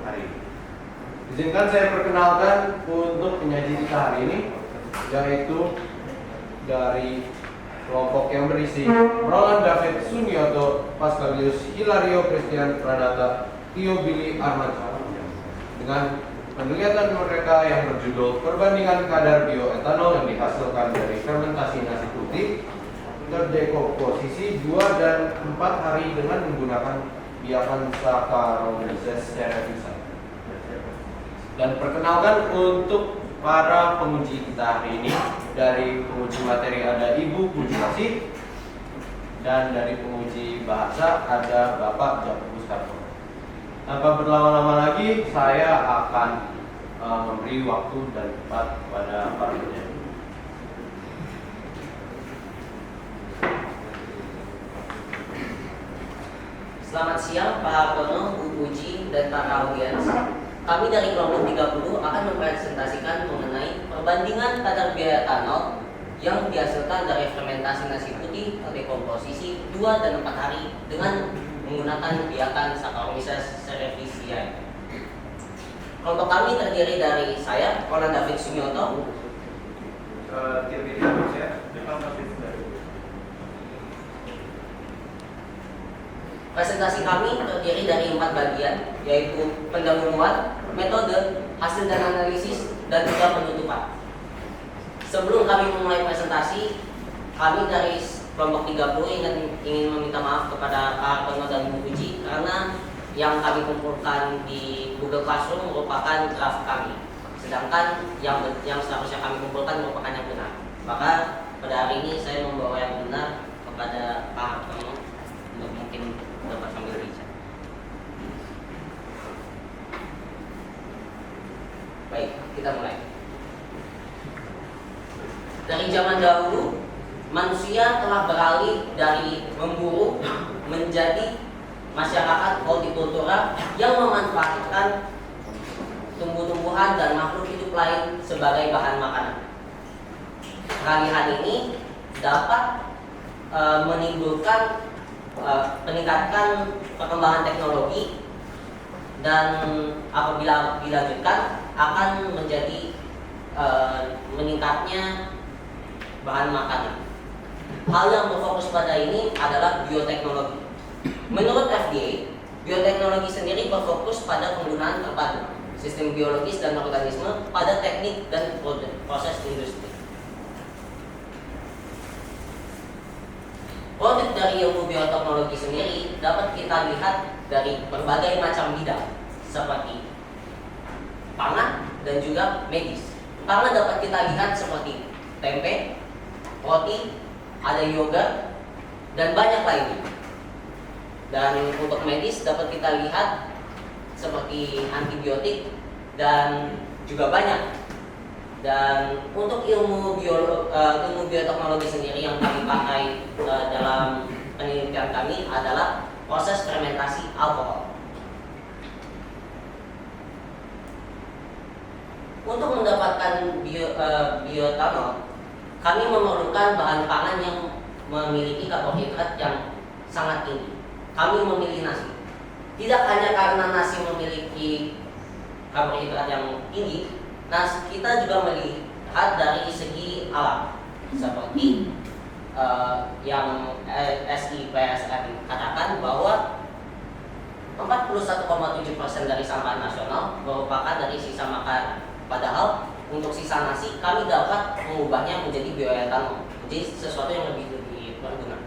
hari ini. Izinkan saya perkenalkan untuk penyaji kita hari ini, yaitu dari kelompok yang berisi Roland David Sunyoto, Pascalius Hilario Christian Pranata, Tio Billy Armansyah, dengan penelitian mereka yang berjudul perbandingan kadar bioetanol yang dihasilkan dari fermentasi nasi putih terdekomposisi 2 dan 4 hari dengan menggunakan biakan Saccharomyces cerevisiae. Dan perkenalkan untuk para penguji kita hari ini. Dari penguji materi ada Ibu Pujilasih, dan dari penguji bahasa ada Bapak Jakubus Karto. Tanpa berlama-lama lagi, saya akan memberi waktu dan tempat kepada para penyanyi. Selamat siang Pak Hartono, Bu Puji, dan para audiens. Kami dari kelompok 30 akan mempresentasikan mengenai perbandingan kadar bioetanol yang dihasilkan dari fermentasi nasi putih terdekomposisi 2 dan 4 hari dengan menggunakan biakan Saccharomyces cerevisiae. Kelompok kami terdiri dari saya, Roland David Sunyoto, Presentasi kami terdiri dari 4 bagian, yaitu pendahuluan, metode, hasil dan analisis, dan juga penutupan. Sebelum kami memulai presentasi, kami dari kelompok 30 ingin meminta maaf kepada Pak Hartono dan Bu Puji karena yang kami kumpulkan di Google Classroom merupakan draft kami, sedangkan yang seharusnya kami kumpulkan merupakan yang benar. Maka pada hari ini saya membawa yang benar kepada Pak Hartono untuk mungkin dapat sambil bicara. Baik, kita mulai. Dari zaman dahulu, manusia telah beralih dari memburu menjadi masyarakat hortikultura yang memanfaatkan tumbuh-tumbuhan dan makhluk hidup lain sebagai bahan makanan. Peralihan ini dapat menimbulkan peningkatkan perkembangan teknologi dan apabila dilanjutkan akan menjadi meningkatnya bahan makanan. Hal yang berfokus pada ini adalah bioteknologi. Menurut FDA, bioteknologi sendiri berfokus pada penggunaan terpadu sistem biologis dan organisme pada teknik dan proses industri. Produk dari ilmu bioteknologi sendiri dapat kita lihat dari berbagai macam bidang seperti pangan dan juga medis. Pangan dapat kita lihat seperti tempe, roti, ada yogurt, dan banyak lainnya. Dan untuk medis dapat kita lihat seperti antibiotik dan juga banyak. Dan untuk ilmu bioteknologi sendiri yang kami pakai dalam penelitian kami adalah proses fermentasi alkohol. Untuk mendapatkan bioetanol, kami memerlukan bahan pangan yang memiliki karbohidrat yang sangat tinggi. Kami memilih nasi. Tidak hanya karena nasi memiliki karbohidrat yang tinggi, kita juga melihat dari segi alam, seperti yang SIPSM katakan bahwa 41,7% dari sampah nasional merupakan dari sisa makanan. Padahal untuk sisa nasi kami dapat mengubahnya menjadi bioetanol, menjadi sesuatu yang lebih berguna.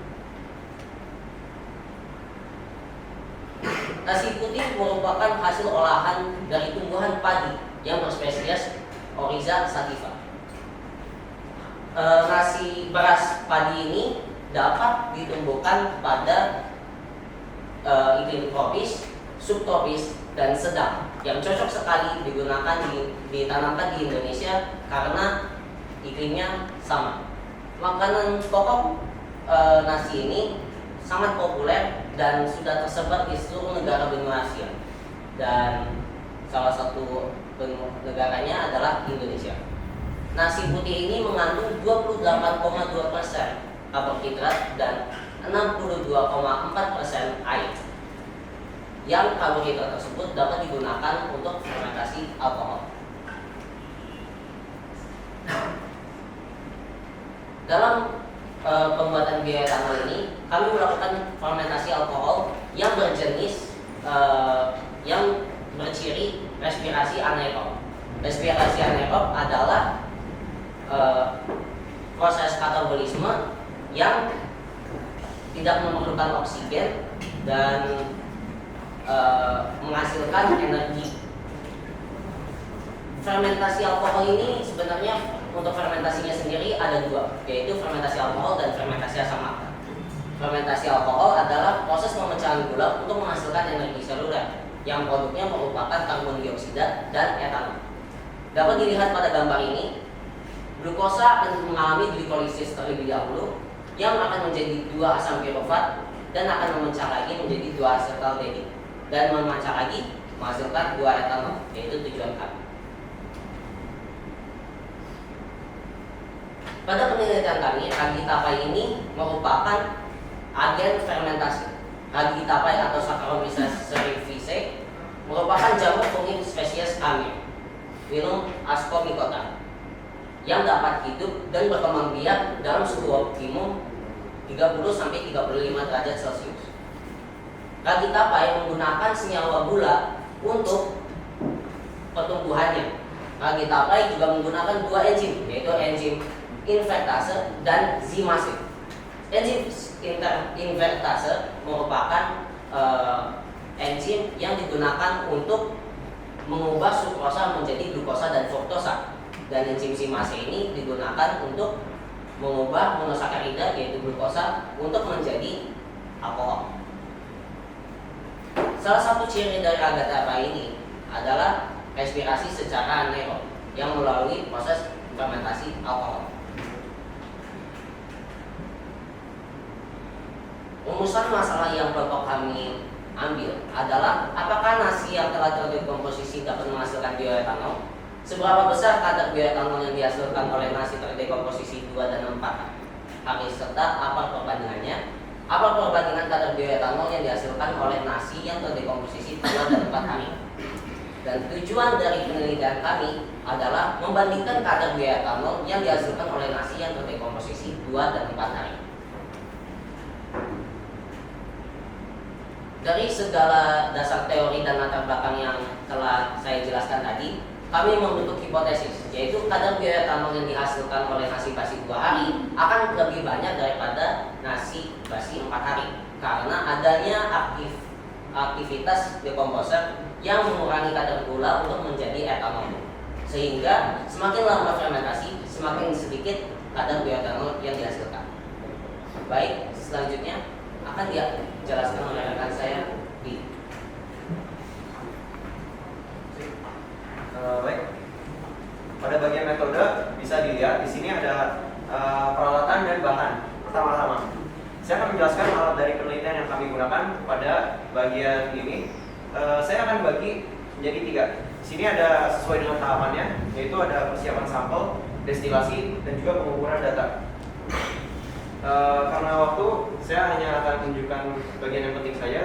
Nasi putih merupakan hasil olahan dari tumbuhan padi yang berspesies Oryza sativa. Beras padi ini dapat ditumbuhkan pada iklim tropis, subtropis, dan sedang yang cocok sekali digunakan ditanamkan di Indonesia karena iklimnya sama. Makanan pokok nasi ini sangat populer dan sudah tersebar di seluruh negara benua Asia, dan salah satu negaranya adalah Indonesia. Nasi putih ini mengandung 28,2% karbohidrat dan 62,4% air. yang karbohidrat tersebut dapat digunakan untuk fermentasi alkohol. Dalam pembuatan bioetanol ini, kami melakukan fermentasi alkohol yang berjenis yang berciri respirasi anaerob. Respirasi anaerob adalah proses katabolisme yang tidak memerlukan oksigen dan menghasilkan energi. Fermentasi alkohol ini sebenarnya untuk fermentasinya sendiri ada dua, yaitu fermentasi alkohol dan fermentasi asam laktat. Fermentasi alkohol adalah proses pemecahan gula untuk menghasilkan energi seluler yang produknya merupakan karbon dioksida dan etanol. Dapat dilihat pada gambar ini, glukosa akan mengalami glikolisis terlebih dahulu yang akan menjadi 2 asam pirofat dan akan memecah lagi menjadi 2 asetaldehid dan memecah lagi menghasilkan 2 etanol, yaitu tujuan kami. Pada penelitian kami, ragi tapai ini merupakan agen fermentasi. Ragi tapai atau Saccharomyces cerevisiae merupakan jamur fungin spesies Amir, Phylum Ascomycota, yang dapat hidup dan berkembang biak dalam suhu optimum 30-35 derajat Celcius. Ragi tapai menggunakan senyawa gula untuk pertumbuhannya. Ragi tapai juga menggunakan 2 enzim, yaitu enzim invertase dan zimase. Enzim invertase merupakan enzim yang digunakan untuk mengubah sukrosa menjadi glukosa dan fruktosa, dan enzim zimase ini digunakan untuk mengubah monosakarida yaitu glukosa untuk menjadi alkohol. Salah satu ciri dari ragi tapai ini adalah respirasi secara anaerob yang melalui proses fermentasi alkohol. Rumusan masalah yang kelompok kami ambil adalah apakah nasi yang telah terdekomposisi dapat menghasilkan bioetanol? Seberapa besar kadar bioetanol yang dihasilkan oleh nasi terdekomposisi 2 dan 4 hari, serta apa perbandingannya? Apa perbandingan kadar bioetanol yang dihasilkan oleh nasi yang terdekomposisi 2 dan 4 hari? Dan tujuan dari penelitian kami adalah membandingkan kadar bioetanol yang dihasilkan oleh nasi yang terdekomposisi 2 dan 4 hari. Dari segala dasar teori dan latar belakang yang telah saya jelaskan tadi, kami membentuk hipotesis, yaitu kadar bioetanol yang dihasilkan oleh nasi basi 2 hari akan lebih banyak daripada nasi basi 4 hari karena adanya aktivitas dekomposer yang mengurangi kadar gula untuk menjadi etanol. Sehingga semakin lama fermentasi, semakin sedikit kadar bioetanol yang dihasilkan. Baik, selanjutnya akan dijelaskan oleh rekan saya di. Baik. Pada bagian metode bisa dilihat di sini ada peralatan dan bahan. Pertama-tama, saya akan menjelaskan alat dari penelitian yang kami gunakan pada bagian ini. Saya akan bagi menjadi 3. Di sini ada sesuai dengan tahapannya, yaitu ada persiapan sampel, destilasi, dan juga pengukuran data. Karena waktu, saya hanya akan tunjukkan bagian yang penting saja.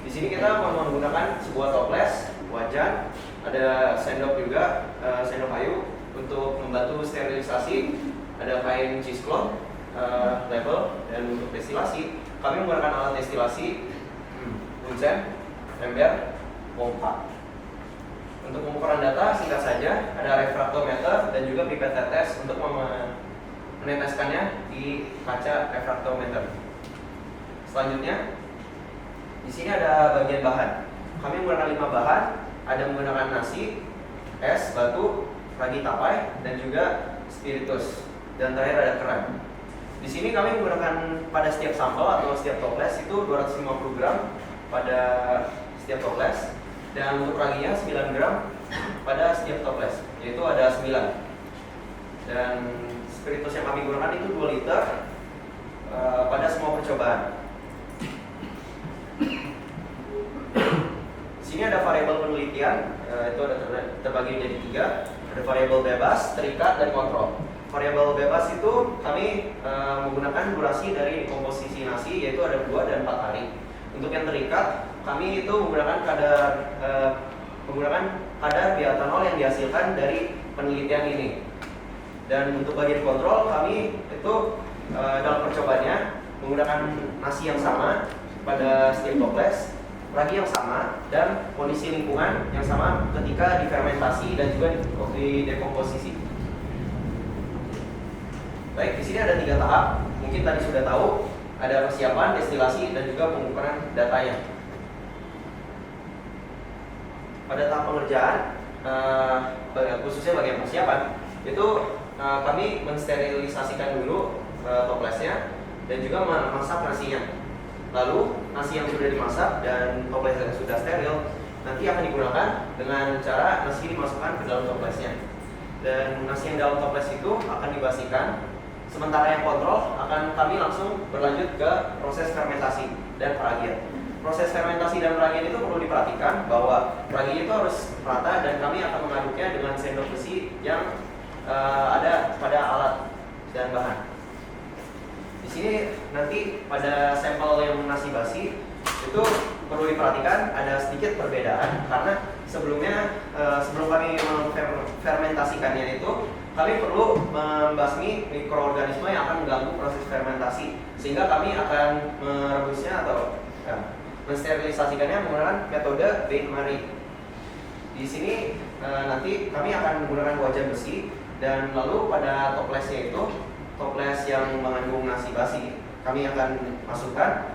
Di sini kita menggunakan sebuah toples, wajan, ada sendok juga, sendok kayu untuk membantu sterilisasi, ada kain cheesecloth, label, dan untuk destilasi kami menggunakan alat destilasi, bunsen, ember, pompa. Untuk pengukuran data singkat saja ada refraktometer dan juga pipet tetes untuk meneteskannya di kaca refraktometer. Selanjutnya, di sini ada bagian bahan. Kami menggunakan 5 bahan, ada menggunakan nasi, es, batu, ragi tapai, dan juga spiritus. Dan terakhir ada kerang. Di sini kami menggunakan pada setiap sampel atau setiap toples itu 250 gram pada setiap toples, dan untuk raginya 9 gram pada setiap toples, yaitu ada 9. Dan spiritus yang kami gunakan itu 2 liter pada semua percobaan. Di sini ada variabel penelitian, itu ada terbagi menjadi 3. Ada variabel bebas, terikat, dan kontrol. Variabel bebas itu kami menggunakan durasi dari komposisi nasi, yaitu ada 2 dan 4 hari. Untuk yang terikat, kami itu menggunakan kadar bioetanol yang dihasilkan dari penelitian ini. Dan untuk bagian kontrol kami itu dalam percobaannya menggunakan nasi yang sama pada setiap toples, ragi yang sama, dan kondisi lingkungan yang sama ketika difermentasi dan juga di dekomposisi. Baik, di sini ada 3 tahap. Mungkin tadi sudah tahu, ada persiapan, destilasi, dan juga pengukuran datanya. Pada tahap pengerjaan, khususnya bagian persiapan, itu kami mensterilisasikan dulu toplesnya dan juga memasak nasinya. Lalu nasi yang sudah dimasak dan toples yang sudah steril nanti akan digunakan dengan cara nasi dimasukkan ke dalam toplesnya. Dan nasi yang dalam toples itu akan dibasikan. Sementara yang kontrol akan kami langsung berlanjut ke proses fermentasi dan peragian. Proses fermentasi dan peragian itu perlu diperhatikan bahwa peragian itu harus rata dan kami akan mengaduknya dengan sendok besi yang ada pada alat dan bahan. Di sini nanti pada sampel yang nasi basi itu perlu diperhatikan ada sedikit perbedaan karena sebelumnya sebelum kami fermentasikannya itu kami perlu membasmi mikroorganisme yang akan mengganggu proses fermentasi sehingga kami akan merebusnya atau mensterilisasikannya menggunakan metode bain-marie. Di sini nanti kami akan menggunakan wajan besi dan lalu pada toplesnya itu toples yang mengandung nasi basi kami akan masukkan,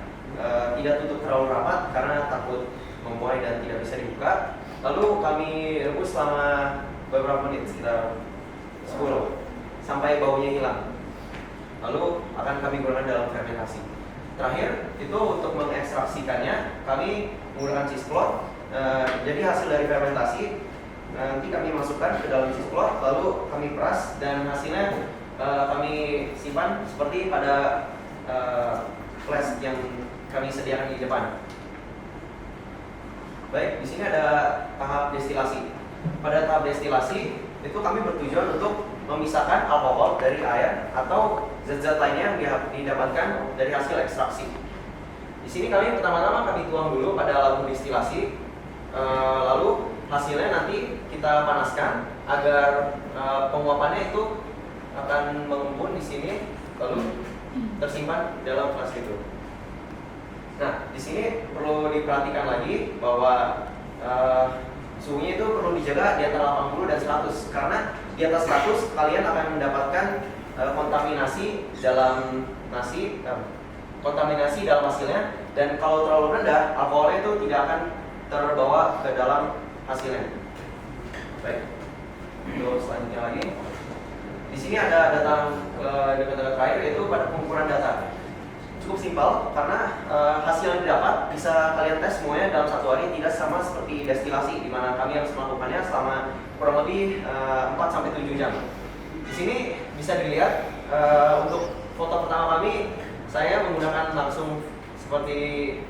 tidak tutup terlalu rapat karena takut membuai dan tidak bisa dibuka. Lalu kami rebus selama beberapa menit, sekitar 10 sampai baunya hilang. Lalu akan kami gunakan dalam fermentasi. Terakhir itu untuk mengekstraksikannya kami menggunakan cheese cloth. Jadi hasil dari fermentasi nanti kami masukkan ke dalam cheese cloth, lalu kami peras dan hasilnya kami simpan seperti pada flask yang kami sediakan di depan. Baik, di sini ada tahap destilasi. Pada tahap destilasi itu kami bertujuan untuk memisahkan alkohol dari air atau zat-zat lainnya yang didapatkan dari hasil ekstraksi. Di sini pertama-tama kami tuang dulu pada lampu destilasi, lalu hasilnya nanti kita panaskan agar penguapannya itu akan mengumpul di sini lalu tersimpan dalam flask itu. Nah, di sini perlu diperhatikan lagi bahwa suhunya itu perlu dijaga di antara 80 dan 100 karena di atas 100 kalian akan mendapatkan kontaminasi dalam nasi, kontaminasi dalam hasilnya, dan kalau terlalu rendah alkoholnya itu tidak akan terbawa ke dalam hasilnya. Baik, untuk selanjutnya lagi. Di sini ada datang ke metode terakhir yaitu pada pengukuran data. Cukup simpel karena hasil yang didapat bisa kalian tes semuanya dalam 1 hari, tidak sama seperti destilasi di mana kami harus melakukannya selama kurang lebih 4-7 jam. Di sini bisa dilihat untuk foto pertama kami saya menggunakan langsung seperti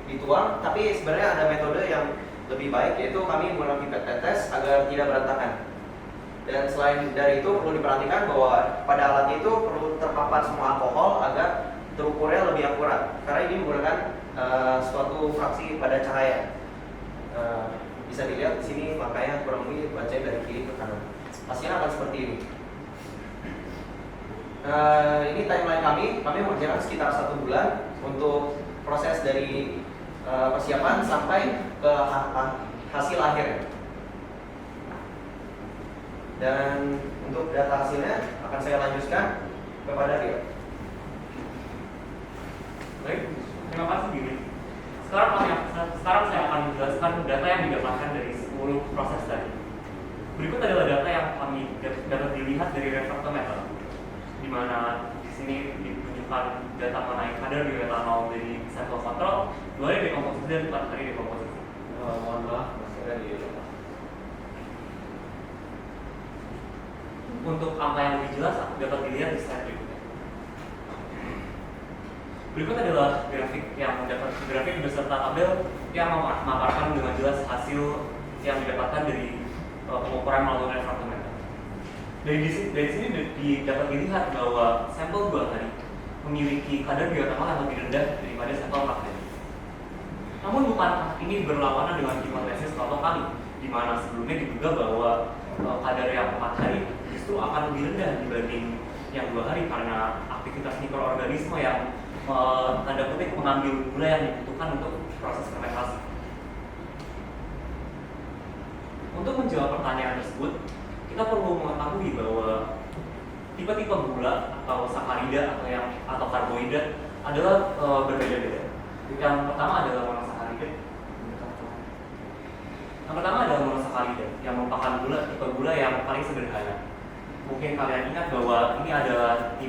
dituang, tapi sebenarnya ada metode yang lebih baik yaitu kami menggunakan pipet tetes agar tidak berantakan. Dan selain dari itu perlu diperhatikan bahwa pada alatnya itu perlu terpapar semua alkohol agar terukurnya lebih akurat karena ini menggunakan suatu fraksi pada cahaya. Bisa dilihat di sini makanya kurang lebih baca dari kiri ke kanan. Hasilnya akan seperti ini. Ini timeline kami mengerjakan sekitar 1 bulan untuk proses dari persiapan sampai ke hasil akhirnya. Dan untuk data hasilnya akan saya lanjutkan kepada Rio. Baik, terima kasih Giri. Sekarang saya akan menjelaskan data yang didapatkan dari 10 proses tadi. Berikut adalah data yang kami dapat dilihat dari refraktometer, di mana di sini ditunjukkan data mengenai kadar bioetanol dari sampel kontrol, 2 hari dekomposisi dan 4 hari dekomposisi. Mohon maaf, masih ada di Untuk angka yang lebih jelas dapat dilihat di slide berikutnya. Berikut adalah grafik beserta tabel yang memaparkan dengan jelas hasil yang didapatkan dari pengukuran melalui refraktometer. Dari sini dapat dilihat bahwa sampel 2 hari memiliki kadar bioetanol yang lebih rendah daripada sampel 4 hari. Namun bukan ini berlawanan dengan hipotesis kelompok kami, di mana sebelumnya diduga bahwa kadar yang 4 hari justru akan lebih rendah dibanding yang 2 hari karena aktivitas mikroorganisme yang tanda kutip mengambil gula yang dibutuhkan untuk proses fermentasi. Untuk menjawab pertanyaan tersebut, kita perlu mengetahui bahwa tipe-tipe gula atau sakarida atau karbohidrat adalah berbeda-beda. Yang pertama adalah monosakarida. Yang pertama adalah monosakarida, yang merupakan tipe gula yang paling sederhana. Mungkin kalian ingat bahwa ini adalah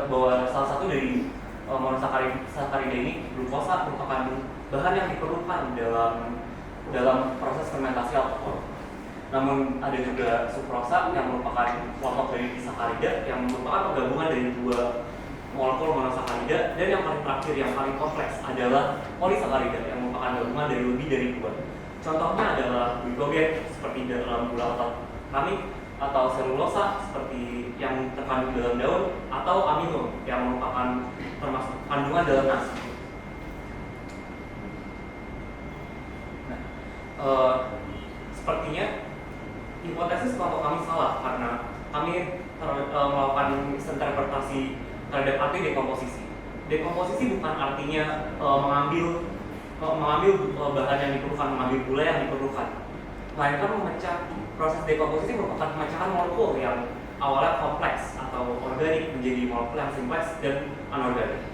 bahwa salah satu dari monosakarida ini, glukosa, merupakan bahan yang diperlukan dalam proses fermentasi alkohol. Namun ada juga sukrosa yang merupakan kelompok dari disakarida yang merupakan penggabungan dari 2 molekul monosakarida, dan yang paling terakhir yang paling kompleks adalah polisakarida yang merupakan gabungan dari lebih dari 2. Contohnya adalah glikogen seperti dalam gula otot kami, atau selulosa seperti yang terkandung dalam daun, atau amino yang merupakan termasuk kandungan dalam nasi. Sepertinya hipotesis kelompok kami salah karena kami melakukan misinterpretasi terhadap arti dekomposisi. Dekomposisi bukan artinya mengambil bahan yang diperlukan, mengambil gula yang diperlukan, melainkan memecah. Proses dekomposisi merupakan pemecahan molekul yang awalnya kompleks atau organik menjadi molekul yang simpleks dan anorganik.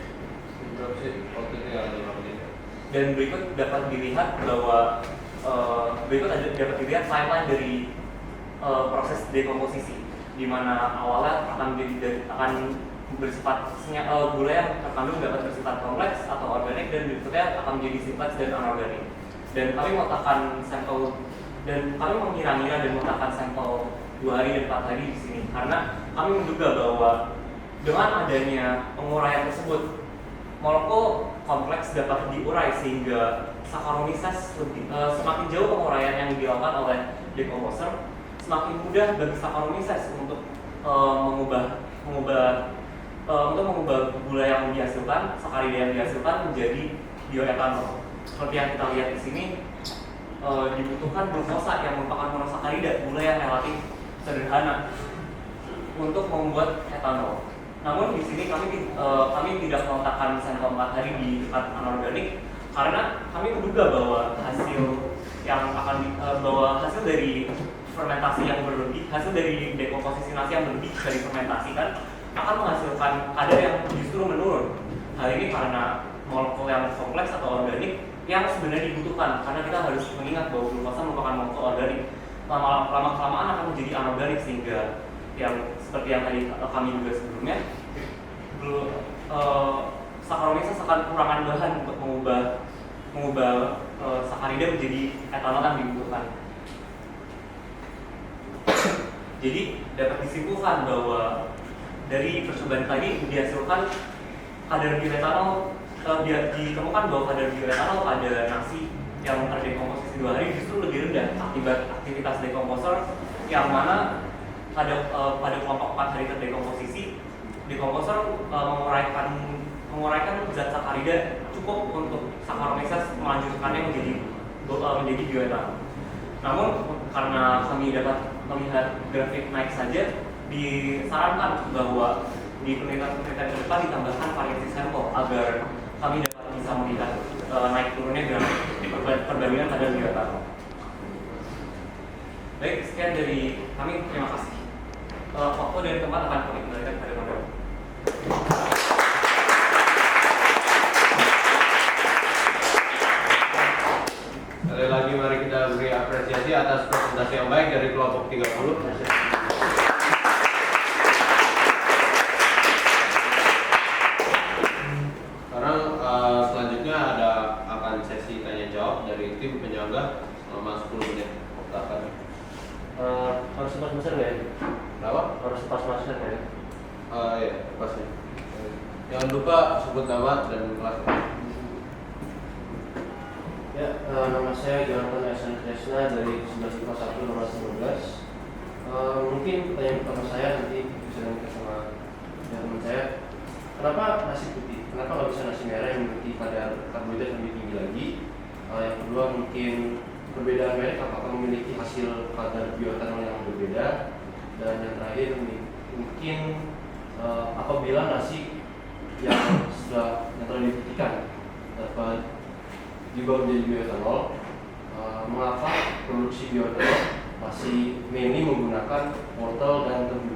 Dan berikut dapat dilihat bahwa dapat dilihat timeline dari proses dekomposisi, di mana awalnya akan bersifat gula yang terkandung dapat bersifat kompleks atau organik, dan berikutnya akan menjadi simpleks dan anorganik. Dan kami meletakkan sampel dan kami mengira-ngira dan meletakkan sampel 2 hari dan 4 hari di sini karena kami menduga bahwa dengan adanya penguraian tersebut, molekul kompleks dapat diurai sehingga Saccharomyces semakin jauh penguraian yang dilakukan oleh decomposer, semakin mudah bagi Saccharomyces untuk mengubah gula yang dihasilkan, sakarida yang dihasilkan menjadi bioetanol. Seperti yang kita lihat di sini, dibutuhkan glukosa yang merupakan monosakarida, gula yang relatif sederhana untuk membuat etanol. Namun di sini kami tidak meletakkan sampel 4 hari di dekat anorganik karena kami menduga bahwa hasil dari fermentasi yang berlebih, hasil dari dekomposisi nasi yang berlebih dari fermentasi kan akan menghasilkan kadar yang justru menurun. Hal ini karena molekul yang kompleks atau organik yang sebenarnya dibutuhkan, karena kita harus mengingat bahwa glukosa merupakan molekul organik. Lama-kelamaan akan menjadi anorganik sehingga yang seperti yang tadi kami juga sebelumnya, Saccharomyces akan kekurangan bahan untuk mengubah sakarida menjadi etanol yang dibutuhkan. Jadi dapat disimpulkan bahwa dari percobaan tadi dihasilkan kadar bioetanol, ditemukan bahwa kadar bioetanol pada nasi yang terdekomposisi 2 hari justru lebih rendah akibat aktivitas dekomposer, yang mana pada kelompok 4 hari terdekomposisi, dekomposer menguraikan zat sakarida cukup untuk Saccharomyces melanjutkannya menjadi bioetanol. Namun karena kami dapat melihat grafik naik saja, disarankan bahwa di penelitian ke depan ditambahkan variasi sampel agar kami dapat bisa melihat naik turunnya grafik perbandingan kadar bioetanol. Baik, sekian dari kami, terima kasih. Waktu dan tempat akan kami kembalikan pada model. Sekali lagi mari kita beri apresiasi atas presentasi yang baik dari kelompok 30. Sekarang selanjutnya akan sesi tanya jawab dari tim penyangga selama 10 menit. Harus pas master nggak ya? Berapa? Harus pas master nggak ya? Iya, pasti. Jangan lupa sebut nama dan kelas. Ya, nama saya Jonathan Esen Kresna dari 1151 nomor 19. Mungkin pertanyaan pertama saya nanti bisa nanti sama teman saya. Kenapa nasi putih? Kenapa nggak bisa nasi merah yang memiliki kadar karbohidrat lebih tinggi lagi? kadar bioetanol yang berbeda. Dan yang terakhir mungkin apabila nasi yang telah dibuktikan dapat diubah menjadi bioetanol, mengapa produksi bioetanol masih mainly menggunakan wortel dan tebu?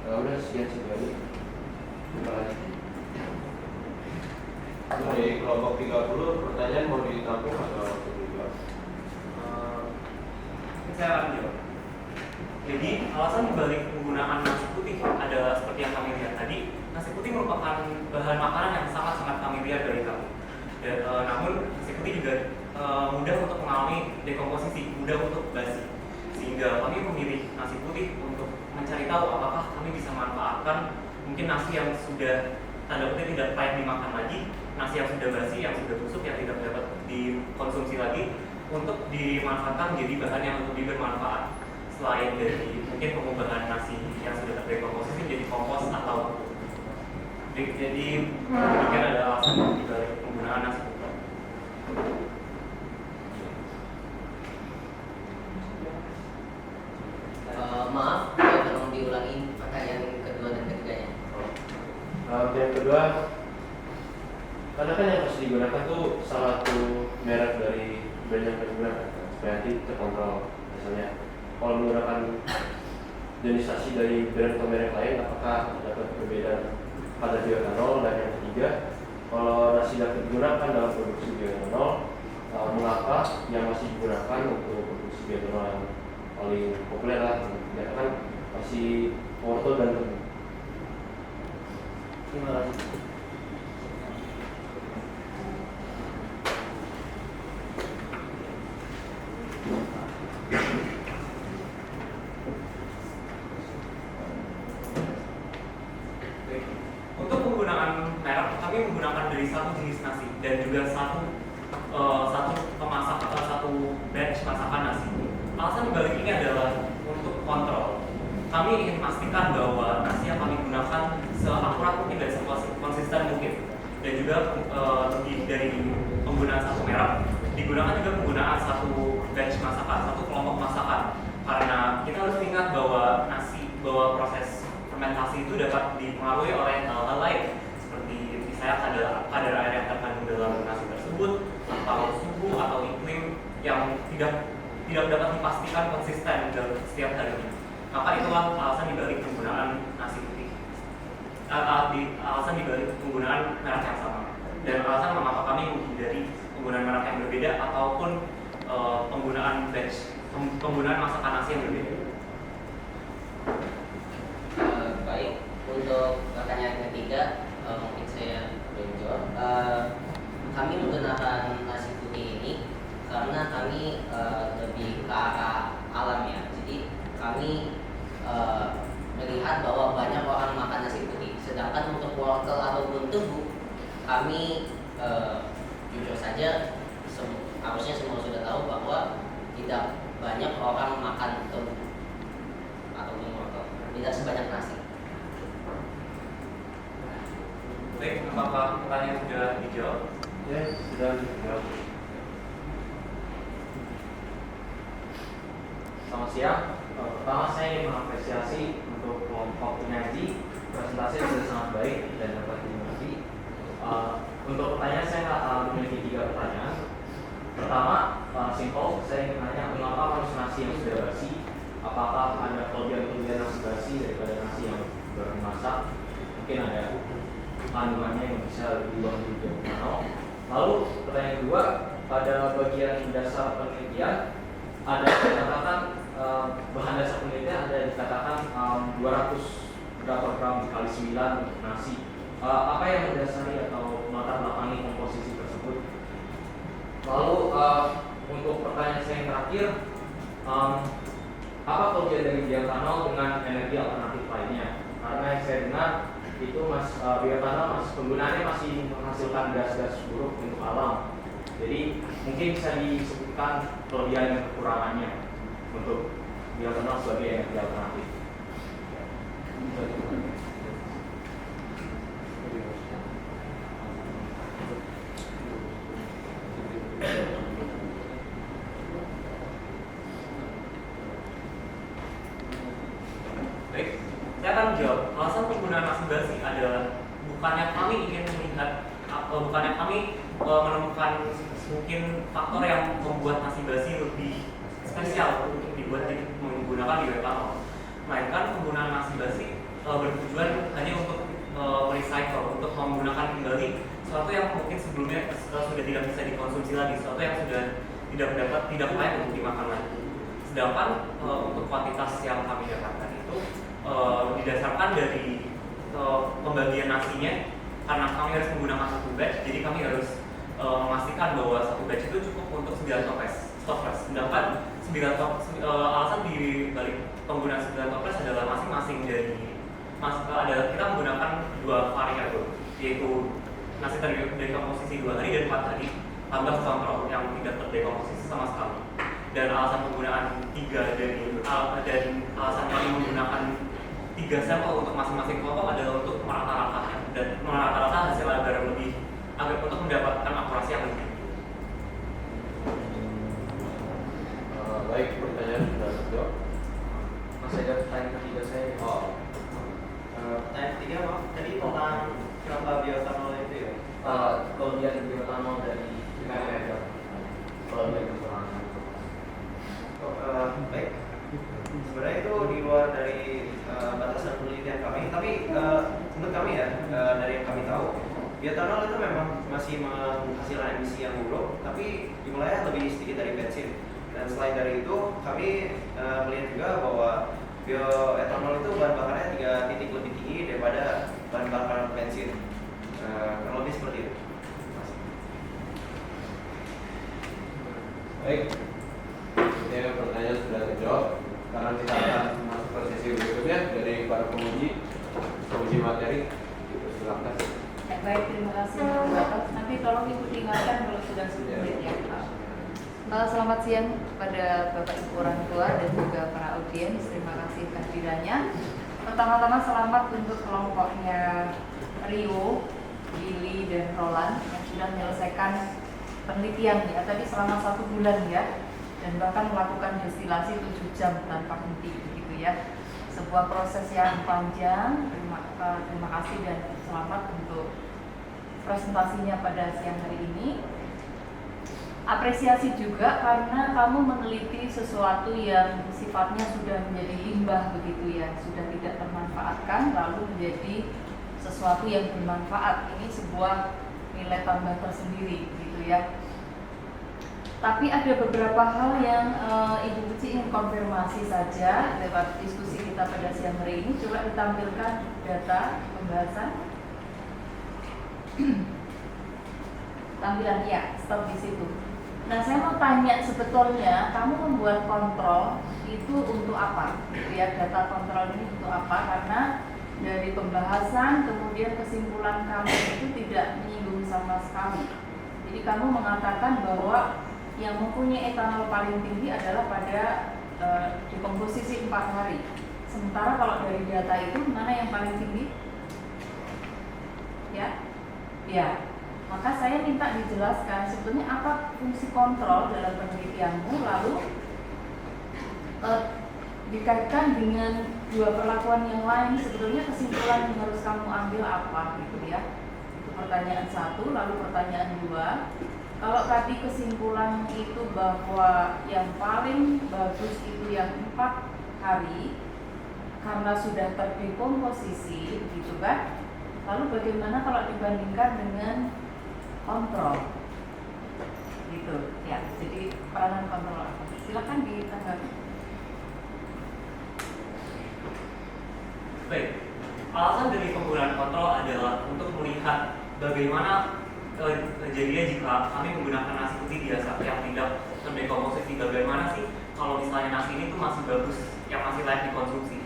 Udah sekian aja. Terima kasih. Dari kelompok 30 pertanyaan mau ditampung atau dijawab? Saya akan jawab. Jadi alasan dibalik penggunaan nasi putih adalah seperti yang kami lihat tadi, nasi putih merupakan bahan makanan yang sangat-sangat familiar dari kami. Dan, namun nasi putih juga mudah untuk mengalami dekomposisi, mudah untuk basi. Sehingga kami memilih nasi putih untuk mencari tahu apakah kami bisa manfaatkan mungkin nasi yang sudah tanda kutip tidak layak dimakan lagi, nasi yang sudah basi, yang sudah busuk, yang tidak dapat dikonsumsi lagi, untuk dimanfaatkan menjadi bahan yang lebih bermanfaat selain dari mungkin pengubahan nasi yang sudah terdekomposisi menjadi kompos atau pupuk. Jadi demikian ada alasan dibalik penggunaan nasi putih. Maaf, tolong diulangi pertanyaan kedua dan ketiganya. Yang kedua, karena kan yang harus digunakan tuh salah satu merek dari brand yang digunakan, supaya nanti terkontrol. Misalnya, kalau menggunakan jenis nasi dari brand atau merek lain, apakah dapat perbedaan pada bioetanol? Dan yang ketiga, kalau nasi dapat digunakan dalam produksi bioetanol, mengapa yang masih digunakan untuk produksi bioetanol yang paling populer lah, kan masih wortel dan tebu? Terima kasih. Untuk penggunaan merek, kami menggunakan dari satu jenis nasi dan juga satu pemasak atau satu batch masakan nasi. Alasan dibalik ini adalah untuk kontrol. Kami ingin memastikan bahwa nasi yang kami gunakan seakurat mungkin dan sekonsisten mungkin. Dan juga lebih dari penggunaan satu merek, digunakan juga penggunaan satu batch masakan, satu kelompok masakan. Karena kita harus ingat bahwa proses fermentasi itu dapat dipengaruhi oleh hal-hal lain, seperti misalnya kadar air yang terkandung dalam nasi tersebut, atau suhu atau iklim yang tidak dapat dipastikan konsisten dalam setiap harinya. Maka itulah alasan dibalik penggunaan nasi putih. Alasan dibalik penggunaan merek yang sama. Dan alasan mengapa kami menghindari penggunaan merek yang berbeda ataupun penggunaan masakan nasi yang berbeda. Baik, untuk pertanyaan ketiga mungkin saya menjawab. Kami menggunakan nasi putih ini karena kami lebih ke arah alam ya. Jadi kami melihat bahwa banyak orang makan nasi putih. Sedangkan untuk wortel ataupun tebu, kami jujur saja harusnya semua sudah tahu bahwa tidak banyak orang makan tebu ataupun wortel. Tidak sebanyak nasi. Baik, apakah pertanyaan sudah dijawab? Ya, sudah dijawab. Selamat siang. Pertama saya ingin mengapresiasi untuk kelompok penyaji, presentasi sudah sangat baik dan dapat dimengerti. Untuk pertanyaan saya memiliki 3 pertanyaan. Pertama, simpel, saya ingin tanya mengapa harus nasi yang sudah basi? Apakah ada kelebihan nasi basi daripada nasi yang baru dimasak? Mungkin ada kandungannya yang bisa diubah menjadi bioetanol. Lalu pertanyaan kedua, pada bagian dasar penelitian ada dikatakan bahan dasar penelitian ada dikatakan 200 berapa gram kali 9 untuk nasi. Apa yang mendasari atau melatar belakangi komposisi tersebut? Lalu untuk pertanyaan saya yang terakhir, apa kelebihan dari bioetanol dengan energi alternatif lainnya? Karena yang saya dengar itu bioetanol penggunaannya masih menghasilkan gas-gas buruk untuk alam. Jadi mungkin bisa disebutkan kelebihan dan kekurangannya untuk bioetanol sebagai energi alternatif. Saya akan menjawab, alasan penggunaan nasi basi adalah bukannya kami ingin melihat, bukannya kami menemukan mungkin faktor yang membuat nasi basi lebih spesial untuk dibuat menggunakan bioetanol. Melainkan penggunaan nasi basi bertujuan hanya untuk recycle, untuk menggunakan kembali sesuatu yang mungkin sebelumnya sudah tidak bisa dikonsumsi lagi, sesuatu yang sudah tidak layak untuk dimakan lagi. Sedangkan untuk kuantitas yang kami dapatkan itu didasarkan dari pembagian nasinya, karena kami harus menggunakan satu batch, jadi kami harus memastikan bahwa satu batch itu cukup untuk 9 toples. Sedangkan alasan di balik penggunaan 9 toples adalah masing-masing kita menggunakan 2 variabel, yaitu nasi terdekomposisi 2 hari dan 4 hari tambah kontrol yang tidak terdekomposisi sama sekali. Dan alasan penggunaan 3 dan alasan kami menggunakan 3 sampel untuk masing-masing kelompok adalah untuk merata-ratakan dan merata-rata hasil agar untuk mendapatkan akurasi yang lebih. Baik, pertanyaan sudah terjawab. Masih ada pertanyaan ketiga saya. Pertanyaan ketiga, maaf, tadi tentang kenapa bioetanol itu ya? Kelebihan bioetanol dari bioetanol. Kelebihan bioetanol. Baik. Sebenarnya itu di luar dari batasan penelitian kami, tapi menurut kami ya, dari yang kami tahu, bioetanol itu memang masih menghasilkan emisi yang buruk, tapi jumlahnya lebih sedikit dari bensin. Dan selain dari itu, kami melihat juga bahwa bioetanol itu bahan bakarnya 3 titik lebih tinggi daripada bahan bakar bensin. Kurang lebih seperti itu. Baik, ini pertanyaan sudah terjawab. Sekarang kita akan masuk ke sesi berikutnya dari para penguji materi. Silakan. Baik, terima kasih Bapak. Nanti tolong Ibu tinggalkan kalau sudah 10 menit ya. Selamat siang kepada Bapak Ibu orang tua dan juga para audiens. Terima kasih kehadirannya. Pertama-tama selamat untuk kelompoknya Rio, Billy, dan Roland yang sudah menyelesaikan penelitian ya tadi selama 1 bulan ya, dan bahkan melakukan destilasi 7 jam tanpa henti begitu ya. Sebuah proses yang panjang. Terima kasih dan selamat untuk presentasinya pada siang hari ini. Apresiasi juga karena kamu meneliti sesuatu yang sifatnya sudah menjadi limbah begitu ya, sudah tidak termanfaatkan lalu menjadi sesuatu yang bermanfaat. Ini sebuah nilai tambah tersendiri gitu ya. Tapi ada beberapa hal yang Ibu Puci ingin konfirmasi saja lewat diskusi kita pada siang hari ini. Coba ditampilkan data pembahasan. Tampilan ya, stop di situ. Nah, saya mau tanya sebetulnya kamu membuat kontrol itu untuk apa? Gitu ya, data kontrol ini untuk apa? Karena dari pembahasan kemudian kesimpulan kamu itu tidak menyinggung sama sekali. Jadi kamu mengatakan bahwa yang mempunyai etanol paling tinggi adalah pada dekomposisi 4 hari. Sementara kalau dari data itu mana yang paling tinggi? Ya. Maka saya minta dijelaskan sebetulnya apa fungsi kontrol dalam penelitianmu, lalu dikaitkan dengan 2 perlakuan yang lain, sebetulnya kesimpulan yang harus kamu ambil apa gitu ya. Itu pertanyaan 1. Lalu pertanyaan 2, kalau tadi kesimpulan itu bahwa yang paling bagus itu yang 4 hari karena sudah terdekomposisi gitu kan, lalu bagaimana kalau dibandingkan dengan kontrol gitu ya. Jadi peranan kontrol apa? Silakan ditanggapi. Baik, alasan dari penggunaan kontrol adalah untuk melihat bagaimana jadinya jika kami menggunakan nasi putih biasa yang tidak terdekomposisi, bagaimana sih kalau misalnya nasi ini tuh masih bagus, yang masih layak dikonsumsi.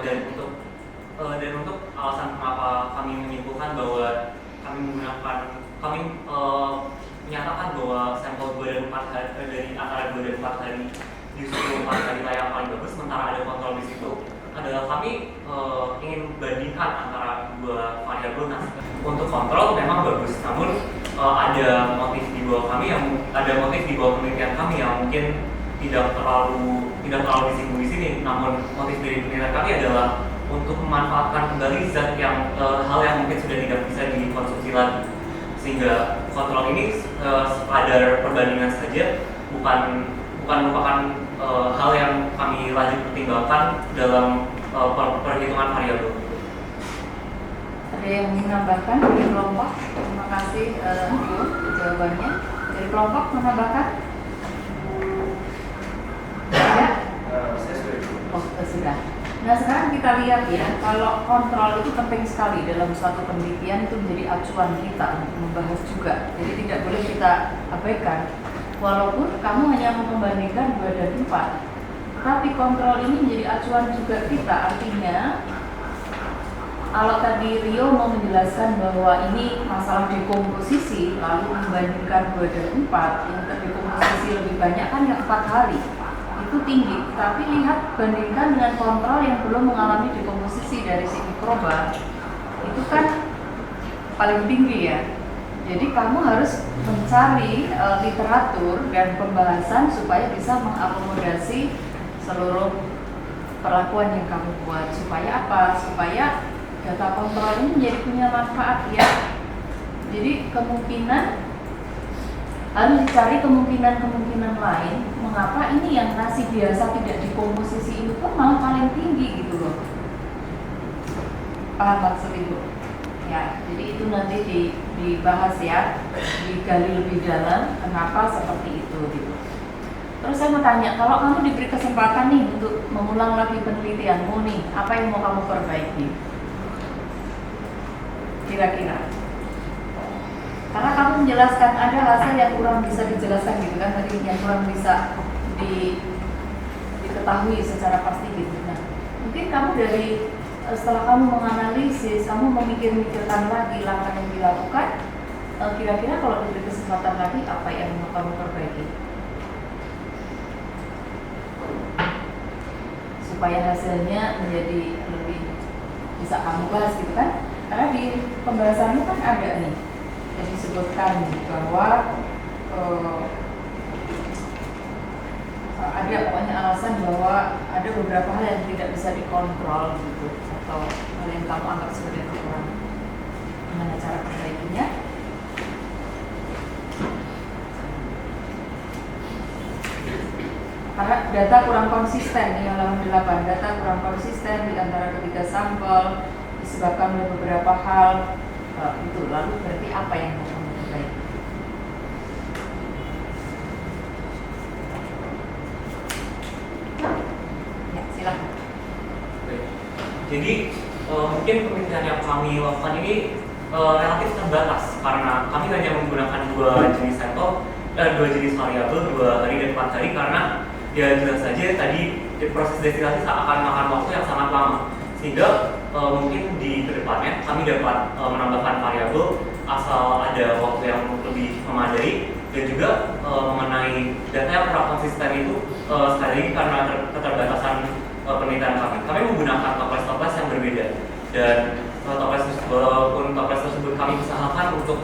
Dan untuk alasan kenapa kami menyimpulkan bahwa kami menyatakan bahwa sampel 2 dan 4 hari dari antara 2 dan 4 hari justru 4 hari layak paling bagus, sementara ada kontrol di situ, adalah kami ingin bandingkan antara 2 variabel nasi. Untuk kontrol memang bagus, namun ada motif di bawah penelitian kami yang mungkin tidak terlalu disinggung di sini. Namun motif dari penelitian kami adalah untuk memanfaatkan kembali zat yang hal yang mungkin sudah tidak bisa dikonsumsi lagi, sehingga kontrol ini sekadar perbandingan saja, bukan merupakan hal yang kami lanjut pertimbangkan dalam perhitungan variabel. Ada yang menambahkan dari kelompok? Terima kasih Bu jawabannya. Dari kelompok menambahkan? Tidak? Saya setuju. Oh, sudah. Nah sekarang kita lihat ya, kalau kontrol itu penting sekali dalam suatu penelitian, itu menjadi acuan kita untuk membahas juga. Jadi tidak boleh kita abaikan. Walaupun kamu hanya membandingkan 2 dan 4, tapi kontrol ini menjadi acuan juga kita. Artinya, kalau tadi Rio mau menjelaskan bahwa ini masalah dekomposisi, lalu membandingkan 2 dan 4, yang terdekomposisi lebih banyak kan yang 4 kali. Itu tinggi, tapi lihat bandingkan dengan kontrol yang belum mengalami dekomposisi dari si mikroba, itu kan paling tinggi ya. Jadi kamu harus mencari literatur dan pembahasan supaya bisa mengakomodasi seluruh perlakuan yang kamu buat. Supaya apa? Supaya data kontrol ini menjadi punya manfaat ya. Jadi kemungkinan harus dicari kemungkinan lain. Mengapa ini yang nasi biasa tidak dikomposisi itu pun malah paling tinggi gitu loh. Paham maksud Ibu? Ya, jadi itu nanti dibahas ya, digali lebih dalam kenapa seperti itu gitu. Terus saya mau tanya, kalau kamu diberi kesempatan nih untuk mengulang lagi penelitianmu nih, apa yang mau kamu perbaiki? Kira-kira? Karena kamu menjelaskan ada hasil yang kurang bisa dijelaskan gitu kan, tadi yang kurang bisa diketahui secara pasti gitu. Nah, mungkin kamu dari setelah kamu menganalisis, kamu memikirkan lagi langkah yang dilakukan, kira-kira kalau diberi kesempatan lagi apa yang mau kamu perbaiki? Supaya hasilnya menjadi lebih bisa kamu bahas gitu kan? Karena di pembahasanmu kan ada nih yang disebutkan bahwa ada pokoknya alasan bahwa ada beberapa hal yang tidak bisa dikontrol gitu, atau hal yang kamu anggap sebagai kekurangan. Gimana cara perbaikinya? Karena data kurang konsisten nih, halaman 8, data kurang konsisten di antara ketiga sampel disebabkan oleh beberapa hal. Itu lalu berarti apa yang mau kamu perbaiki? Ya, silakan. Jadi mungkin penelitian yang kami lakukan ini relatif terbatas karena kami hanya menggunakan 2 jenis sampel, 2 jenis variabel, 2 hari dan 4 hari, karena ya jelas saja tadi proses destilasi akan makan waktu yang sangat lama, sehingga mungkin di kedepannya kami dapat menambahkan variabel asal ada waktu yang lebih memadai, dan juga mengenai data yang kurang konsisten itu sekali lagi karena keterbatasan penelitian kami menggunakan toples yang berbeda, dan walaupun toples tersebut kami usahakan untuk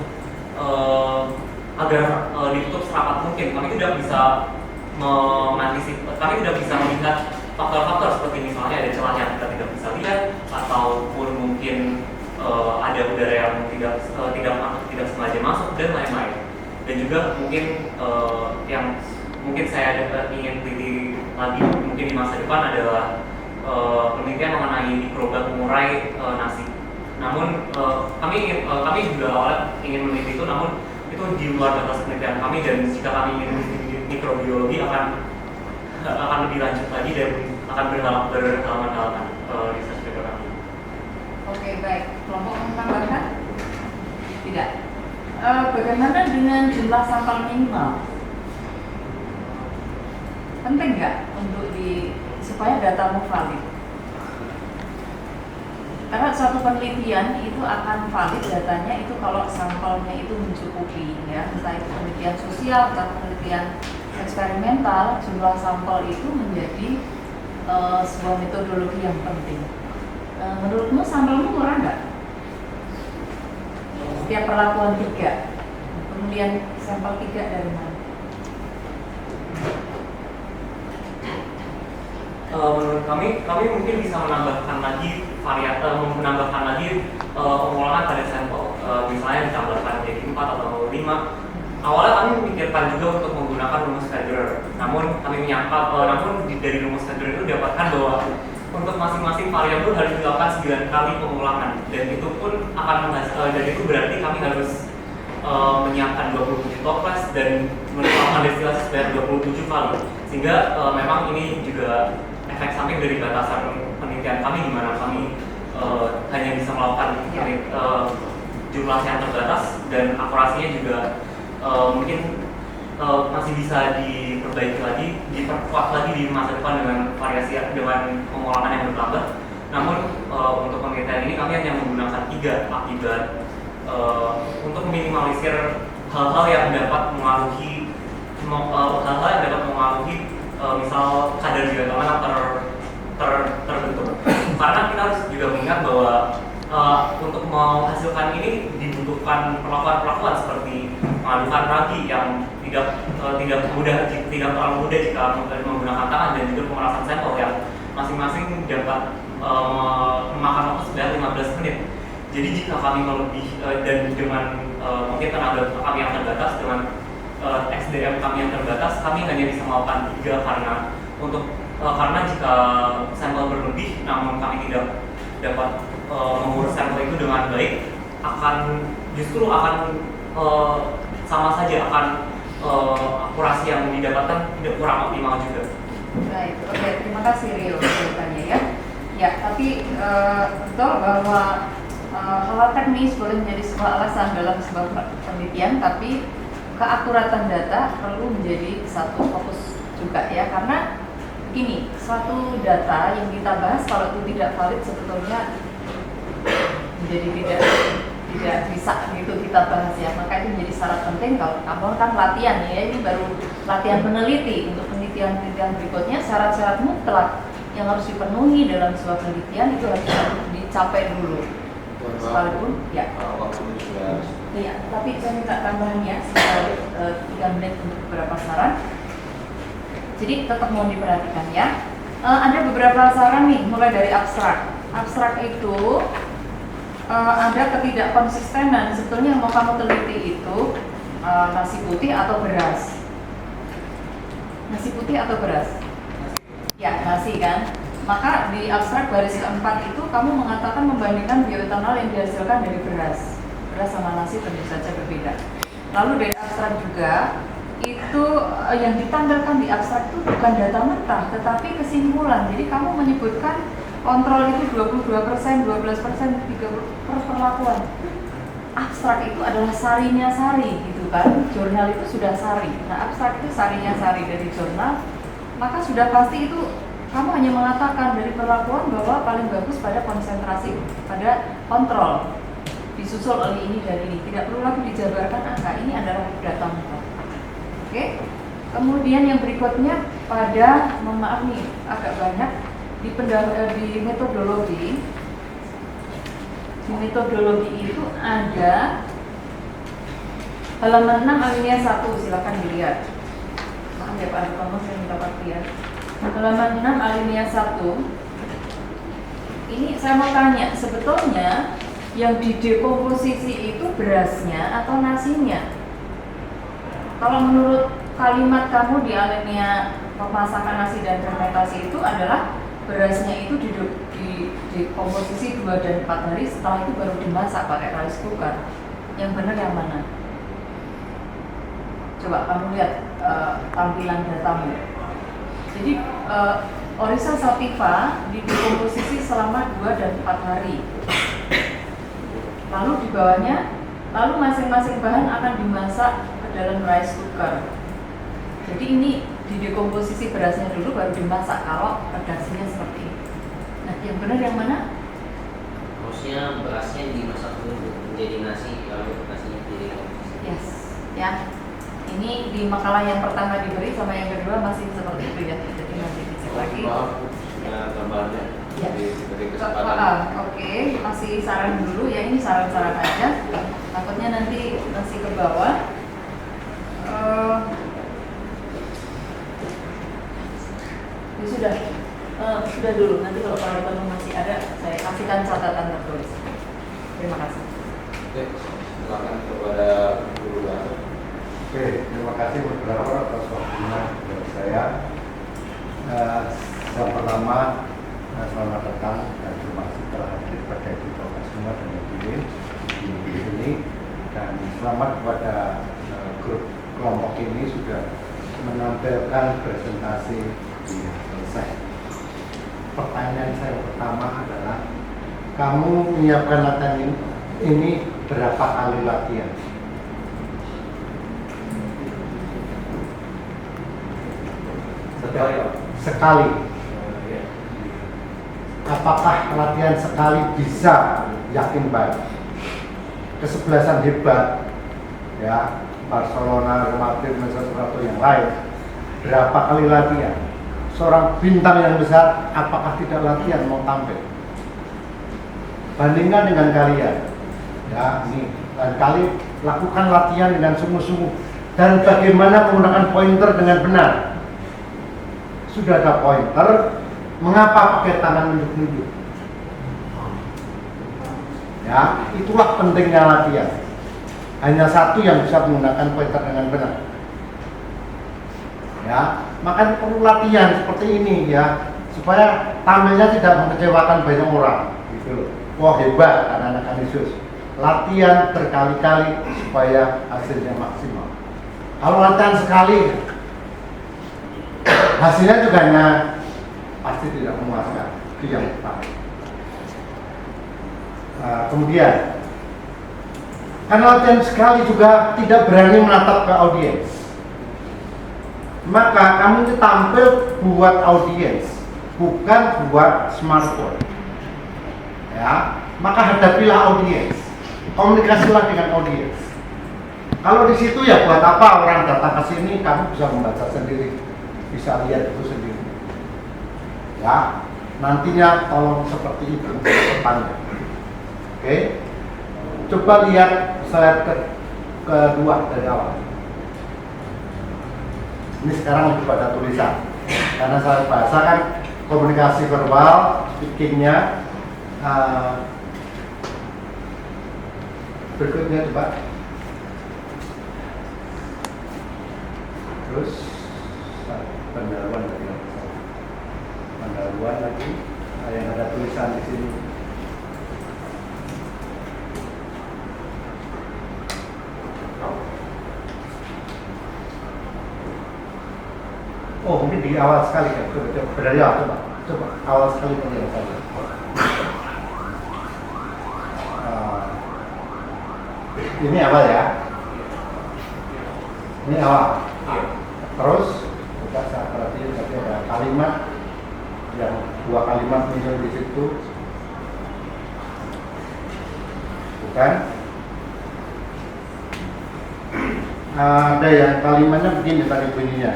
agar ditutup serapat mungkin, kami tidak bisa kami tidak bisa melihat faktor-faktor seperti misalnya ada celah yang kita tidak bisa lihat, ataupun mungkin ada udara yang tidak sengaja masuk dan lain-lain. Dan juga mungkin yang mungkin saya ingin teliti lagi mungkin di masa depan adalah penelitian mengenai mikroba pengurai nasi. Namun kami juga awalnya ingin meneliti itu, namun itu di luar batas penelitian kami, dan jika kami ingin meneliti mikrobiologi akan lebih lanjut lagi dan akan berhalaman-halaman research paper kami. Oke, baik. Kelompok menambahkan? Tidak. Bagaimana dengan jumlah sampel minimal? Penting nggak untuk supaya datamu valid? Karena suatu penelitian itu akan valid datanya itu kalau sampelnya itu mencukupi, ya, entah itu penelitian sosial atau penelitian eksperimental, jumlah sampel itu menjadi sebuah metodologi yang penting. Menurutmu sampelmu kurang nggak? Setiap perlakuan 3, kemudian sampel 3 dari mana? menurut kami mungkin bisa menambahkan lagi menambahkan lagi pengulangan pada sampel. Misalnya ditambahkan jadi 4 atau 5. Awalnya kami memikirkan juga untuk menggunakan rumus Federer. Namun kami dari rumus Federer itu didapatkan bahwa untuk masing-masing variabel harus dilakukan 9 kali pengulangan, dan itu pun dan itu berarti kami harus menyiapkan 27 toples dan melakukan destilasi sebanyak 27 kali, sehingga memang ini juga efek samping dari batasan penelitian kami, di mana kami hanya bisa melakukan jumlah yang terbatas, dan akurasinya juga mungkin masih bisa diperbaiki lagi, diperkuat lagi di masa depan dengan variasi dengan pengulangan yang bertambah. Namun untuk penelitian ini kami hanya menggunakan 3 akibat untuk minimalisir hal-hal yang dapat mengaruhi misal kadar bioetanol terbentuk. Karena kita harus juga mengingat bahwa untuk menghasilkan ini dibutuhkan perlakuan seperti mengadukan ragi yang tidak terlalu mudah jika menggunakan tangan, dan juga pemerasan sampel yang masing-masing dapat memakan waktu sebanyak 15 menit. Jadi jika kami melebih dan dengan mungkin tenaga kami yang terbatas, dengan SDM kami yang terbatas, kami hanya bisa melakukan 3 karena jika sampel berlebih namun kami tidak dapat mengurus sampel itu dengan baik, justru akan sama saja akurasi yang didapatkan tidak kurang optimal juga. Baik, oke, terima kasih Rio ceritanya ya. Ya, tapi betul bahwa hal teknis boleh menjadi sebuah alasan dalam sebuah penelitian, tapi keakuratan data perlu menjadi satu fokus juga ya, karena gini, suatu data yang kita bahas kalau itu tidak valid sebetulnya menjadi tidak bisa gitu kita bahas ya. Maka itu menjadi syarat penting kalau kamu kan latihan ya, ini baru latihan peneliti. Untuk penelitian berikutnya syarat-syarat mutlak yang harus dipenuhi dalam sebuah penelitian itu harus dicapai dulu. Sekalipun ya. Waktu sudah. Iya, tapi saya minta tambahannya sekali 3 menit untuk beberapa saran. Jadi tetap mau diperhatikan ya. Ada beberapa saran nih, mulai dari abstrak. Abstrak itu ada ketidakkonsistenan. Sebetulnya yang mau kamu teliti itu nasi putih atau beras. Nasi putih atau beras? Ya, nasi kan. Maka di abstrak baris keempat itu kamu mengatakan membandingkan bioetanol yang dihasilkan dari beras. Beras sama nasi tentu saja berbeda. Lalu dari abstrak juga itu yang ditampilkan di abstrak itu bukan data mentah, tetapi kesimpulan. Jadi kamu menyebutkan kontrol itu 22%, 12%, 30% perlakuan. Abstrak itu adalah sarinya sari gitu kan. Jurnal itu sudah sari. Nah, abstrak itu sarinya sari dari jurnal. Maka sudah pasti itu kamu hanya mengatakan dari perlakuan bahwa paling bagus pada konsentrasi, pada kontrol. Disusul oleh ini dan ini. Tidak perlu lagi dijabarkan angka. Ini adalah data mentah. Oke. Kemudian yang berikutnya pada, mohon maaf nih, agak banyak di metodologi. Di metodologi itu ada halaman 6 alinea 1, silakan dilihat. Maaf ya Pak Kamu, saya minta perhatian. Halaman 6 alinea 1. Ini saya mau tanya, sebetulnya yang didekomposisi itu berasnya atau nasinya? Kalau menurut kalimat kamu di alinea pemasakan nasi dan fermentasi itu adalah berasnya itu dikomposisi 2 dan 4 hari, setelah itu baru dimasak pakai rice cooker. Yang benar yang mana? Coba kamu lihat tampilan datamu. Jadi Orisa sativa dikomposisi selama 2 dan 4 hari. Lalu di bawahnya, lalu masing-masing bahan akan dimasak ke dalam rice cooker. Jadi ini didekomposisi berasnya dulu baru dimasak kalau redaksinya seperti ini. Nah, yang benar yang mana? Maksudnya berasnya dimasak dulu menjadi nasi, lalu nasinya didekomposisi. Yes, ya. Ini di makalah yang pertama diberi sama yang kedua masih seperti itu ya. Jadi nanti dicek lagi. Maaf, tambahannya. Ya. Diberi kesempatan. Oke, masih saran dulu ya, ini saran-saran aja. Takutnya nanti masih ke bawah. Ya sudah. Sudah dulu, nanti kalau Pak Retono masih ada, saya kasihkan catatan tertulis. Terima kasih. Oke, silakan kepada Guru Baru. Oke, terima kasih beberapa atas waktunya kepada saya. Yang pertama, selamat datang dan terima kasih telah hadir pada kita semua dan hadirin di sini, dan selamat kepada grup kelompok ini sudah menampilkan presentasi yang selesai. Pertanyaan saya pertama adalah, kamu menyiapkan latihan ini berapa kali latihan? Sekali. Apakah latihan sekali bisa yakin baik? Kesebelasan hebat, ya, Barcelona, Real Madrid, Manchester atau yang lain, berapa kali latihan? Seorang bintang yang besar, apakah tidak latihan mau tampil? Bandingkan dengan kalian, ya, ini lain kali lakukan latihan dengan sungguh-sungguh, dan bagaimana menggunakan pointer dengan benar. Sudah ada pointer, mengapa pakai tangan nunjuk-nunjuk? Ya, itulah pentingnya latihan. Hanya satu yang bisa menggunakan pointer dengan benar. Ya, makanya perlu latihan seperti ini ya, supaya tampilnya tidak mengecewakan banyak orang. Gitu. Wah, hebat anak-anak Kanisius. Latihan berkali-kali supaya hasilnya maksimal. Kalau latihan sekali, hasilnya juga hanya pasti tidak memuaskan. Itu yang pertama. Kemudian, karena latihan sekali juga tidak berani menatap ke audiens, maka kamu ini tampil buat audiens, bukan buat smartphone. Ya, maka hadapilah audiens, komunikasilah dengan audiens. Kalau di situ ya buat apa orang datang ke sini, kamu bisa membaca sendiri, bisa lihat itu sendiri. Ya, nantinya tolong seperti itu ke depannya. Oke, coba lihat slide kedua dari awal. Ini sekarang lebih pada tulisan, karena saya bahasa kan komunikasi verbal, speakingnya. Berikutnya coba. Terus pendahuluan lagi, pendahuluan lagi, yang ada tulisan di sini. Oh, mungkin di awal sekali kan, dari awal coba awal sekali penjelasannya. Ini awal ya. Ini awal. Terus kita saya perhatiin tadi ada kalimat yang dua kalimat muncul di situ, bukan? Ada yang kalimatnya begini tadi bunyinya.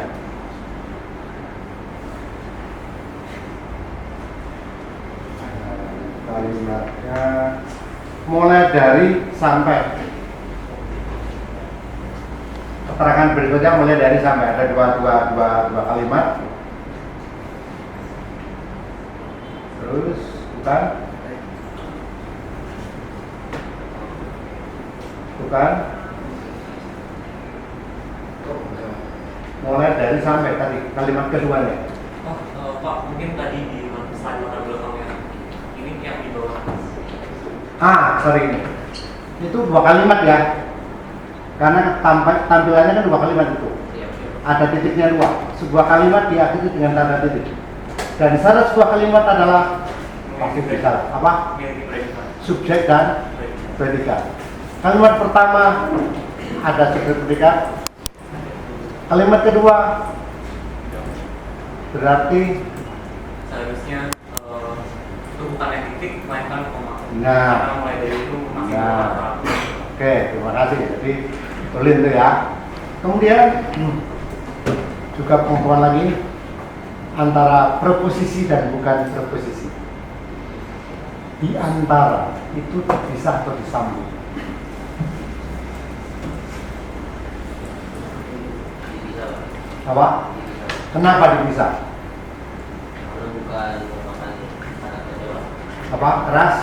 Kalimatnya mulai dari sampai. Keterangan berikutnya mulai dari sampai, ada dua kalimat. Terus bukan mulai dari sampai tadi kalimat keduanya. Pak, mungkin tadi di slide latar belakangnya ini yang di bawah. Sorry, itu dua kalimat ya, karena tampilannya kan dua kalimat itu. Ada titiknya dua, sebuah kalimat diakhiri dengan tanda titik, dan syarat sebuah kalimat adalah pasti bisa apa? Subjek dan predikat. Kalimat pertama ada subjek predikat. Kalimat kedua berarti seharusnya itu bukan yang titik, melainkan koma. Nah, karena mulai dari itu masih oke, terima kasih. Jadi tulis itu ya. Kemudian juga pengetahuan lagi antara preposisi dan bukan preposisi. Di antara itu terpisah atau disambung. Apa? Kenapa dipisah? Karena bukan bukan merupakan anak kerja, Pak. Apa? Ras?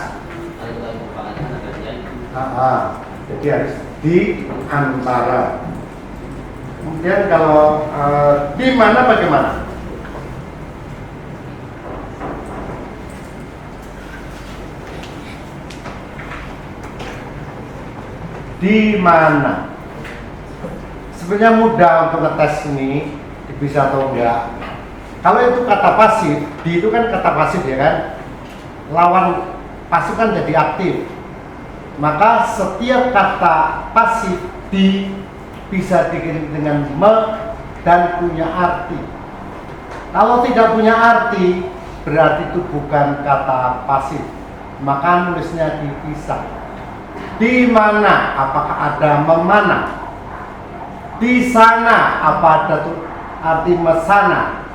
Kalau bukan merupakan anak kerja. Jadi harus di antara. Kemudian kalau di mana bagaimana? Di mana? Sebenarnya mudah untuk ngetes ini bisa atau enggak. Kalau itu kata pasif, di itu kan kata pasif ya kan. Lawan pasif kan jadi aktif. Maka setiap kata pasif di bisa dikirim dengan me dan punya arti. Kalau tidak punya arti, berarti itu bukan kata pasif. Maka nulisnya dipisah. Di mana? Apakah ada memana? Di sana? Apa ada tuh arti mesana?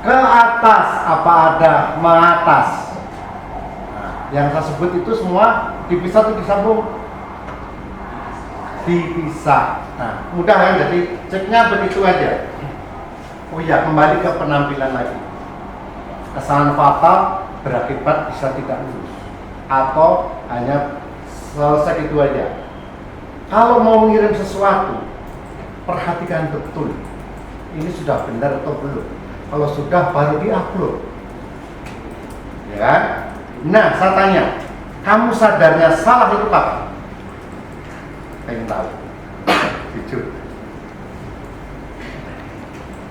Ke atas? Apa ada mengatas? Nah, yang saya sebut itu semua dipisah atau disambung? Dipisah. Nah, mudah kan? Jadi ceknya begitu aja. Oh iya, kembali ke penampilan lagi. Kesalahan fatal berakibat bisa tidak lulus atau hanya selesai itu aja. Kalau mau mengirim sesuatu, perhatikan betul. Ini sudah benar atau belum? Kalau sudah, baru diupload. Ya. Nah, saya tanya, kamu sadarnya salah itu apa? Pengen tahu? Jujur.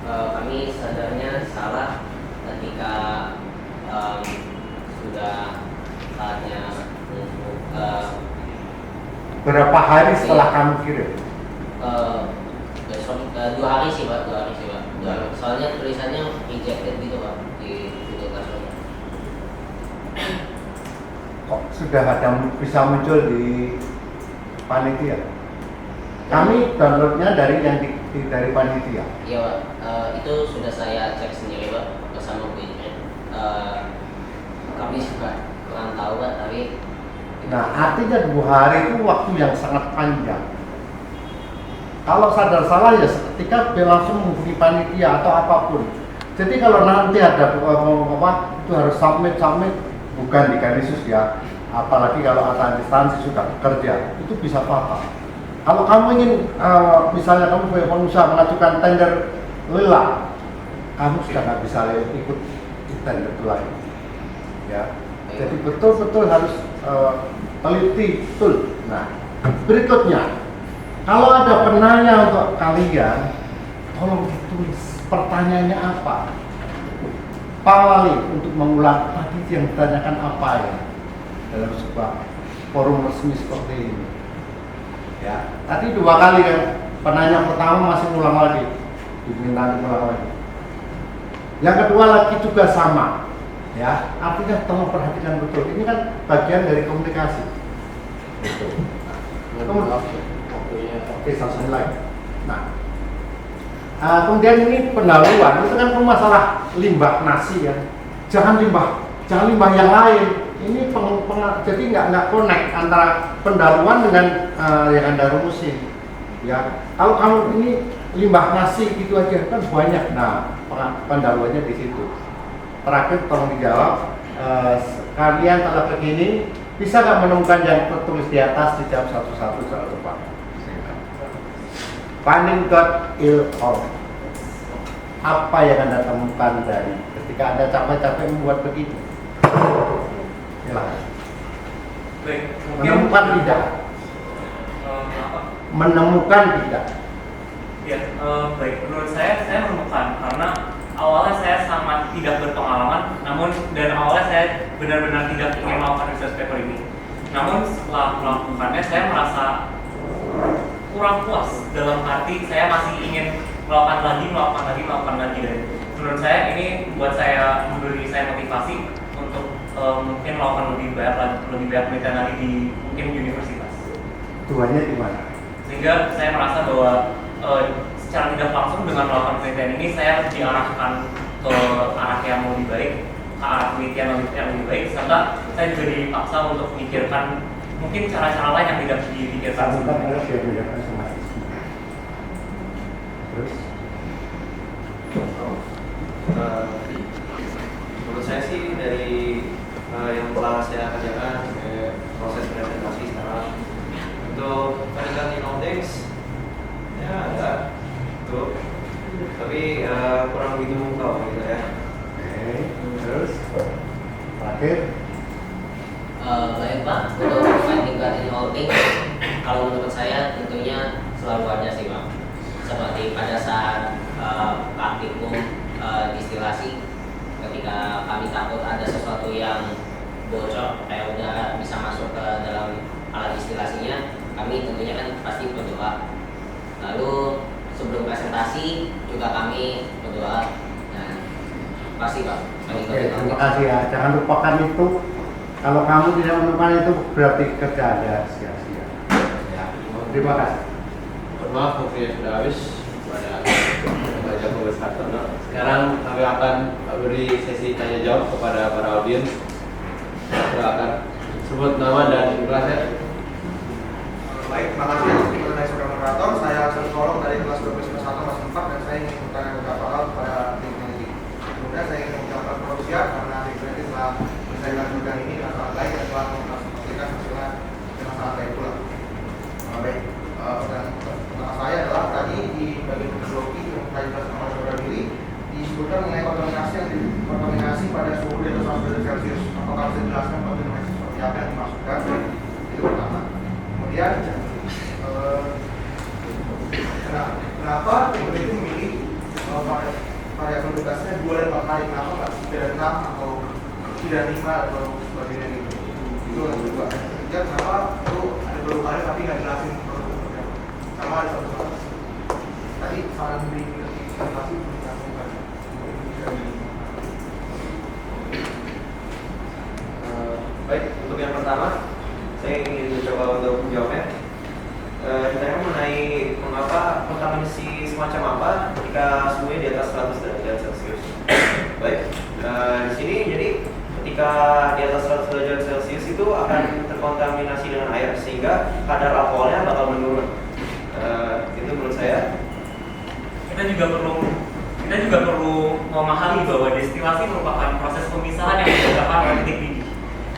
Kami sadarnya salah ketika sudah saatnya untuk Berapa hari setelah kamu kirim? besok 2 hari sih Pak, 2 hari. Soalnya tulisannya rejected gitu Pak di Google Classroom. Kok sudah ada bisa muncul di panitia? Kami downloadnya dari yang dari panitia. Iya Pak, itu sudah saya cek sendiri Pak bersama Bu Ingrid. Kami juga kurang tahu Pak, tapi Nah, artinya 2 hari itu waktu yang sangat panjang. Kalau sadar salah ya seketika langsung menghubungi panitia atau apapun. Jadi kalau nanti ada itu harus submit bukan di Kandisus ya. Apalagi kalau instansi sudah bekerja, itu bisa fatal. Kalau kamu ingin misalnya kamu sebagai pengusaha mengajukan tender lelang, kamu sudah nggak bisa ikut tender itu lagi. Ya. Jadi betul-betul harus teliti betul. Nah, berikutnya, kalau ada penanya untuk kalian, tolong ditulis pertanyaannya apa. Pak Wali untuk mengulang tadi yang ditanyakan apa ya dalam sebuah forum resmi seperti ini. Ya, tadi 2 kali kan penanya pertama masih ngulang lagi, diminta ngulang lagi. Yang kedua lagi juga sama. Ya, artinya tolong perhatikan betul. Ini kan bagian dari komunikasi. Betul. Oke, selesai lagi. Nah, kemudian ini pendahuluan. Itu kan masalah limbah nasi ya. Jangan limbah yang lain. Ini jadi nggak connect antara pendahuluan dengan yang Anda rumusin. Ya, kalau kamu ini limbah nasi gitu aja kan banyak. Nah, pendahuluannya di situ. Terakhir tolong dijawab, kalian kalau begini bisa nggak menemukan yang tertulis di atas, dijawab satu-satu soal lupa. Planning.il.org. Apa yang Anda temukan dari ketika Anda capek-capek membuat begini? Silakan. Baik, mungkin Menemukan tidak? Menemukan tidak? Ya, baik. Menurut saya menemukan karena awalnya saya sangat tidak berpengalaman, dan awalnya saya benar-benar tidak ingin melakukan research paper ini. Namun setelah melakukannya, saya merasa kurang puas. Dalam arti saya masih ingin melakukan lagi. Dan menurut saya ini buat memberi saya motivasi untuk mungkin melakukan lebih banyak penelitian lagi di mungkin universitas. Tujuannya di mana? Sehingga saya merasa bahwa secara tidak langsung dengan melakukan penelitian ini saya diarahkan ke arah yang lebih baik, ke arah penelitian yang lebih baik, serta saya juga dipaksa untuk memikirkan mungkin cara-cara lain yang tidak dipikirkan sebelumnya. Terus? saya sih dari yang telah saya kerjakan proses presentasi sekarang untuk cutting outtakes ya ada tuh, tapi kurang begitu mengungkap gitu ya. Oke, terus terakhir. Baik Pak, untuk finding cutting outing, kalau menurut saya tentunya selalu ada sih Pak. Seperti pada saat praktikum distilasi, ketika kami takut ada sesuatu yang bocor kayak udah bisa masuk ke dalam alat distilasinya, kami tentunya kan pasti berdoa. Lalu sebelum presentasi juga kami berdoa. Nah, pasti Pak. Oke, terima kasih ya. Jangan lupakan itu. Kalau kamu tidak menemukan itu berarti kerja Anda sia-sia. Ya, terima kasih. Maaf, waktunya sudah habis pada baca Profesor Hartono. Sekarang kami akan beri sesi tanya jawab kepada para audiens. Silakan sebut nama dan kelasnya. Baik, terima kasih mengenai saudara moderator. Saya psikolog dari kelas 12 1 Mas 4 dan saya ingin bertanya beberapa hal kepada tim ini. Kemudian saya ingin mengucapkan selamat karena tim ini telah menyelesaikan tugas ini dengan sangat baik dan telah memastikan hasilnya dengan sangat baik pula. Baik, dan pertanyaan saya adalah tadi di bagian metodologi yang tadi dijelaskan oleh saudara Billy disebutkan mengenai kontaminasi pada suhu di atas 100 derajat Celcius. Apakah bisa dijelaskan kontaminasi seperti apa yang dimaksudkan? Itu pertama. Kemudian kenapa tim itu memilih variabel tugasnya 2 dan 4 kali? Kenapa nggak 3 dan 6 atau 3 dan 5 atau sebagainya gitu? Itu yang kedua. Ketiga, kenapa itu ada 2 kali tapi nggak jelasin produknya? Sama ada satu hal. Tadi saran di presentasi Baik, untuk yang pertama saya ingin mencoba untuk menjawabnya. Ditanya mengenai mengapa kontaminasi semacam apa ketika suhunya di atas 100 derajat Celcius. Baik, di sini jadi ketika di atas 100 derajat Celcius itu akan terkontaminasi dengan air sehingga kadar alkoholnya bakal menurun. Itu menurut saya. Kita juga perlu memahami bahwa destilasi merupakan proses pemisahan yang dilakukan oleh titik didih.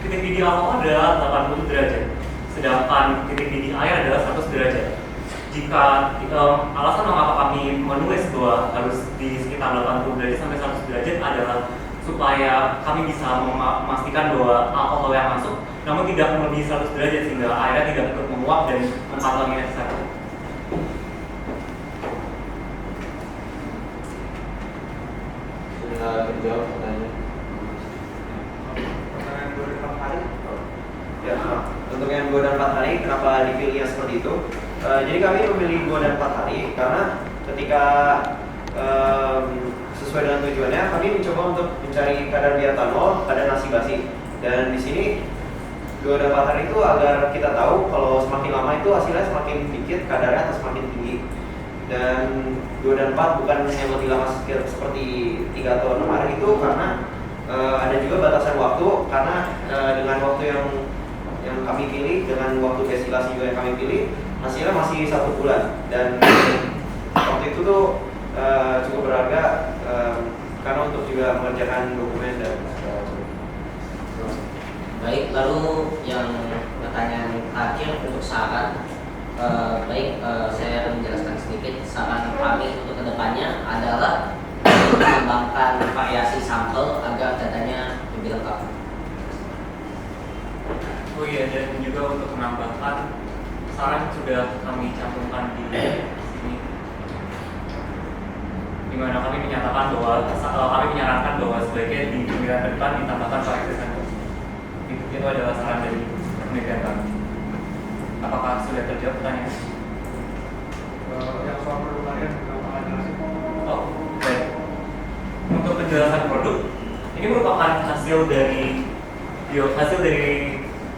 Titik didih alkohol adalah 80 derajat, sedangkan titik didih air adalah 100 derajat. Jika alasan mengapa kami menulis bahwa harus di sekitar 80 derajat sampai 100 derajat adalah supaya kami bisa memastikan bahwa alkohol yang masuk namun tidak melebihi 100 derajat sehingga airnya tidak ikut menguap dan mengkontaminasi satu. Sudah terjawab pertanyaan. pertanyaan 2 dan 4 kali. Ya, untuk yang 2 dan 4 hari, kenapa dipilihnya seperti itu? Jadi kami memilih 2 dan 4 hari karena ketika sesuai dengan tujuannya, kami mencoba untuk mencari kadar bioetanol, kadar nasi basi. Dan di sini 2 dan 4 hari itu agar kita tahu kalau semakin lama itu hasilnya semakin dikit, kadarnya atau semakin tinggi. Dan 2 dan 4 bukan yang lebih lama seperti 3 atau 6 hari itu karena ada juga batasan waktu karena dengan waktu yang kami pilih, dengan waktu destilasi juga yang kami pilih, hasilnya masih 1 bulan dan waktu itu tuh cukup berharga karena untuk juga mengerjakan dokumen dan Baik, lalu yang pertanyaan terakhir untuk saran. Saya akan menjelaskan sedikit. Saran kami untuk kedepannya adalah mengembangkan variasi sampel agar datanya lebih lengkap. Oh iya, dan juga untuk menambahkan saran sudah kami cantumkan di sini, di mana kami menyatakan bahwa kami menyarankan bahwa sebaiknya di pemilihan depan ditambahkan variasi sampel. Itu adalah saran dari penelitian kami. Apakah sudah terjawab pertanyaan? Yang soal produk kalian kenapa jelasin? Oh, baik. Untuk penjelasan produk, ini merupakan hasil dari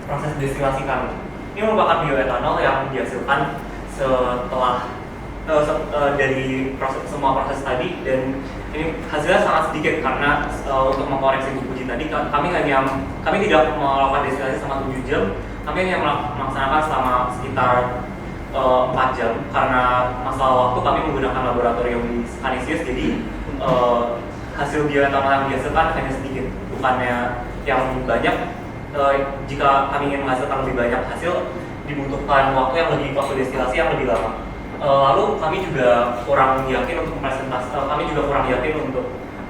proses destilasi kami. Ini merupakan bioetanol yang dihasilkan setelah dari semua proses tadi, dan ini hasilnya sangat sedikit karena untuk mengkoreksi Bu Puji tadi kami tidak melakukan destilasi selama 7 jam. Kami hanya melaksanakan selama sekitar 4 jam karena masalah waktu. Kami menggunakan laboratorium di Canisius, jadi hasil bioetanol yang dihasilkan hanya sedikit, bukannya yang banyak. Jika kami ingin menghasilkan lebih banyak hasil, dibutuhkan waktu destilasi yang lebih lama. Lalu kami juga kurang yakin untuk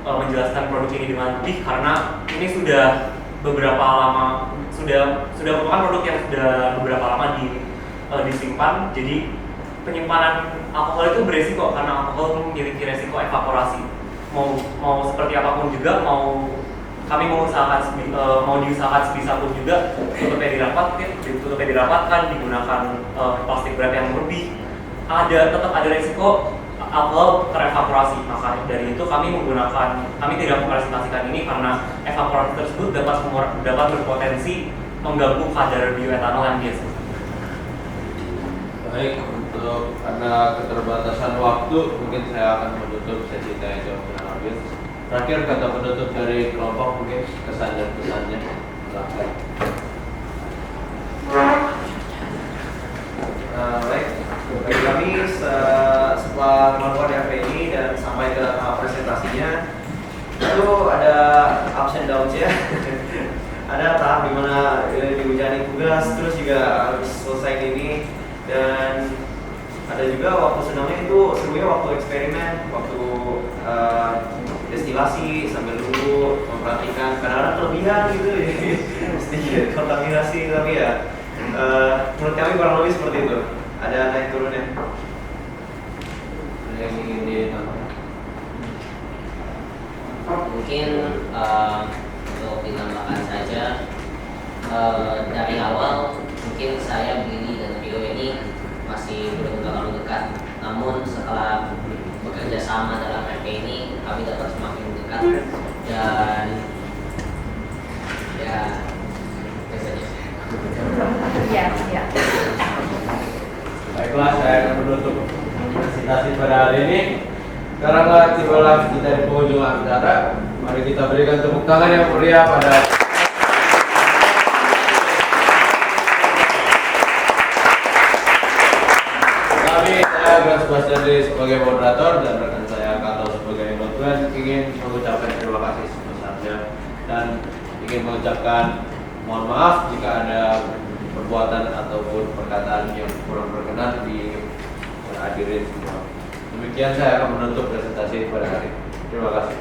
menjelaskan produk ini dengan lebih, karena ini sudah merupakan produk yang sudah beberapa lama disimpan. Jadi penyimpanan alkohol itu beresiko, karena alkohol memiliki resiko evaporasi. Mau seperti apapun juga, kami diusahakan sebisa pun juga tutupnya dirapatkan, digunakan plastik wrap yang lebih, tetap ada resiko alkohol terevaporasi. Maka dari itu kami tidak mempresentasikan ini karena evaporasi tersebut dapat berpotensi mengganggu kadar bioetanol yang biasa. Baik, karena keterbatasan waktu, mungkin saya akan menutup sesi tanya jawab dengan Alvin. Terakhir kata penutup dari kelompok, mungkin kesan dan pesannya. Silakan. Baik, bagi kami setelah melakukan DAP ini dan sampai ke tahap presentasinya, itu ada ups and downs ya. Ada tahap dimana dihujani tugas, terus juga harus selesai ini, dan ada juga waktu senangnya itu sebenarnya waktu eksperimen, waktu destilasi sambil dulu memperhatikan kadang-kadang kelebihan gitu ya, sedikit kontaminasi, tapi ya menurut kami kurang lebih seperti itu. Ada naik turunnya. Ada yang ingin ditambahkan? Mungkin untuk ditambahkan saja, dari awal mungkin saya begini dan Rio ini masih belum terlalu dekat, namun setelah bekerja sama dalam RP ini kami dapat semakin dekat, dan ya biasanya. Ya. Baiklah, saya akan menutup presentasi pada hari ini. Sekarang tibalah kita di penghujung acara. Mari kita berikan tepuk tangan yang meriah pada kami. Saya Agus Basdari sebagai moderator dan rekan saya Kato sebagai dosen ingin mengucapkan terima kasih sebesarnya dan ingin mengucapkan mohon maaf jika ada perbuatan ataupun perkataan yang kurang berkenan di hadirin semua. Demikian saya akan menutup presentasi pada hari ini. Terima kasih.